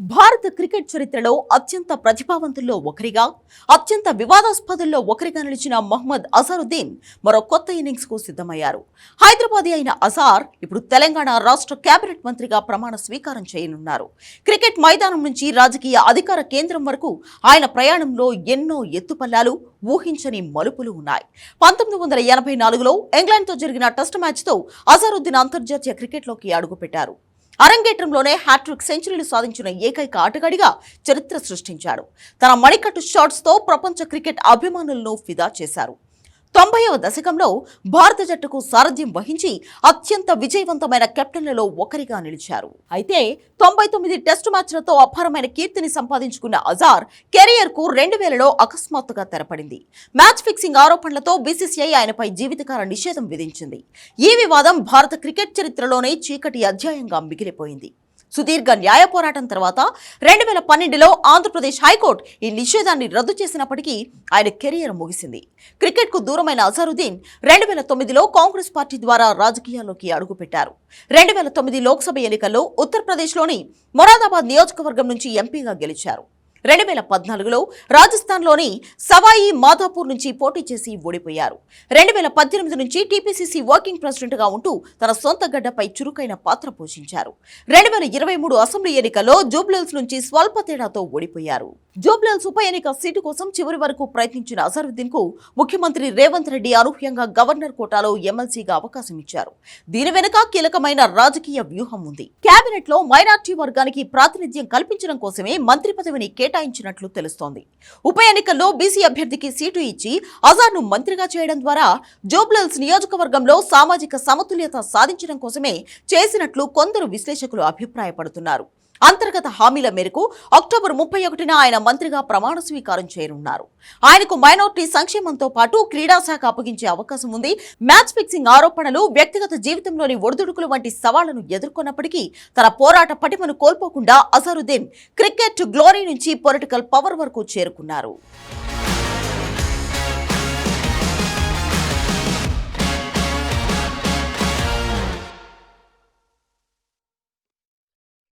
భారత క్రికెట్ చరిత్రలో అత్యంత ప్రతిభావంతుల్లో ఒకరిగా, అత్యంత వివాదాస్పదుల్లో ఒకరిగా నిలిచిన మహ్మద్ అజారుద్దీన్ మరో కొత్త ఇన్నింగ్స్ కు సిద్ధమయ్యారు. హైదరాబాదీ అయిన అజార్ ఇప్పుడు తెలంగాణ రాష్ట్ర కేబినెట్ మంత్రిగా ప్రమాణ స్వీకారం చేయనున్నారు. క్రికెట్ మైదానం నుంచి రాజకీయ అధికార కేంద్రం వరకు ఆయన ప్రయాణంలో ఎన్నో ఎత్తుపల్లాలు, ఊహించని మలుపులు ఉన్నాయి. 1984లో ఇంగ్లాండ్తో జరిగిన టెస్ట్ మ్యాచ్తో అజారుద్దీన్ అంతర్జాతీయ క్రికెట్లోకి అడుగుపెట్టారు. అరంగేట్రంలోనే హ్యాట్రిక్ సెంచరీలు సాధించిన ఏకైక ఆటగాడిగా చరిత్ర సృష్టించాడు. తన మణికట్టు షాట్స్తో ప్రపంచ క్రికెట్ అభిమానులను ఫిదా చేశారు. 90వ దశకంలో భారత జట్టుకు సారథ్యం వహించి అత్యంత విజయవంతమైన కెప్టెన్లలో ఒకరిగా నిలిచారు. అయితే 99 టెస్టు మ్యాచ్లతో అపారమైన కీర్తిని సంపాదించుకున్న అజార్ కెరియర్ కు 2000లో అకస్మాత్తుగా తెరపడింది. మ్యాచ్ ఫిక్సింగ్ ఆరోపణలతో బీసీసీఐ ఆయనపై జీవితకాల నిషేధం విధించింది. ఈ వివాదం భారత క్రికెట్ చరిత్రలోనే చీకటి అధ్యాయంగా మిగిలిపోయింది. సుదీర్ఘ న్యాయ పోరాటం తర్వాత 2012లో ఆంధ్రప్రదేశ్ హైకోర్టు ఈ నిషేధాన్ని రద్దు చేసినప్పటికీ ఆయన కెరియర్ ముగిసింది. క్రికెట్ కు దూరమైన అజారుద్దీన్ 2009లో కాంగ్రెస్ పార్టీ ద్వారా రాజకీయాల్లోకి అడుగుపెట్టారు. 2009 లోక్సభ ఎన్నికల్లో ఉత్తరప్రదేశ్లోని మొరాదాబాద్ నియోజకవర్గం నుంచి ఎంపీగా గెలిచారు. 2014లో రాజస్థాన్లోని సవాయి మాధోపూర్ నుంచి పోటీ చేసి ఓడిపోయారు. 2018 నుంచి టీపీసీసీ వర్కింగ్ ప్రెసిడెంట్గా ఉంటూ తన సొంత గడ్డపై చురుకైన పాత్ర పోషించారు. 2023 అసెంబ్లీ ఎన్నికల్లో జూబ్లీహిల్స్ నుంచి స్వల్ప తేడాతో ఓడిపోయారు. జూబ్లీహిల్స్ ఉప ఎన్నిక సీటు కోసం చివరి వరకు ప్రయత్నించిన అజారుద్దీన్ కు ముఖ్యమంత్రి రేవంత్ రెడ్డి అనూహ్యంగా గవర్నర్ కోటాలో ఎమ్మెల్సీగా అవకాశం ఇచ్చారు. దీని వెనుక కీలకమైన రాజకీయ వ్యూహం ఉంది. కేబినెట్ లో మైనార్టీ వర్గానికి ప్రాతినిధ్యం కల్పించడం కోసమే మంత్రి పదవిని కేటాయించినట్లు తెలుస్తోంది. ఉప ఎన్నికల్లో బీసీ అభ్యర్థికి సీటు ఇచ్చి అజార్ను మంత్రిగా చేయడం ద్వారా జూబ్లీహిల్స్ నియోజకవర్గంలో సామాజిక సమతుల్యత సాధించడం కోసమే చేసినట్లు కొందరు విశ్లేషకులు అభిప్రాయపడుతున్నారు. అంతర్గత హామీల మేరకు అక్టోబర్ 31న ఆయన మంత్రిగా ప్రమాణ స్వీకారం చేయనున్నారు. ఆయనకు మైనార్టీ సంక్షేమంతో పాటు క్రీడా శాఖ అప్పగించే అవకాశం ఉంది. మ్యాచ్ ఫిక్సింగ్ ఆరోపణలు, వ్యక్తిగత జీవితంలోని ఒడిదుడుకులు వంటి సవాళ్లను ఎదుర్కొన్నప్పటికీ తన పోరాట పటిమను కోల్పోకుండా అజారుద్దీన్ క్రికెట్ గ్లోరీ నుంచి పొలిటికల్ పవర్ వరకు చేరుకున్నారు.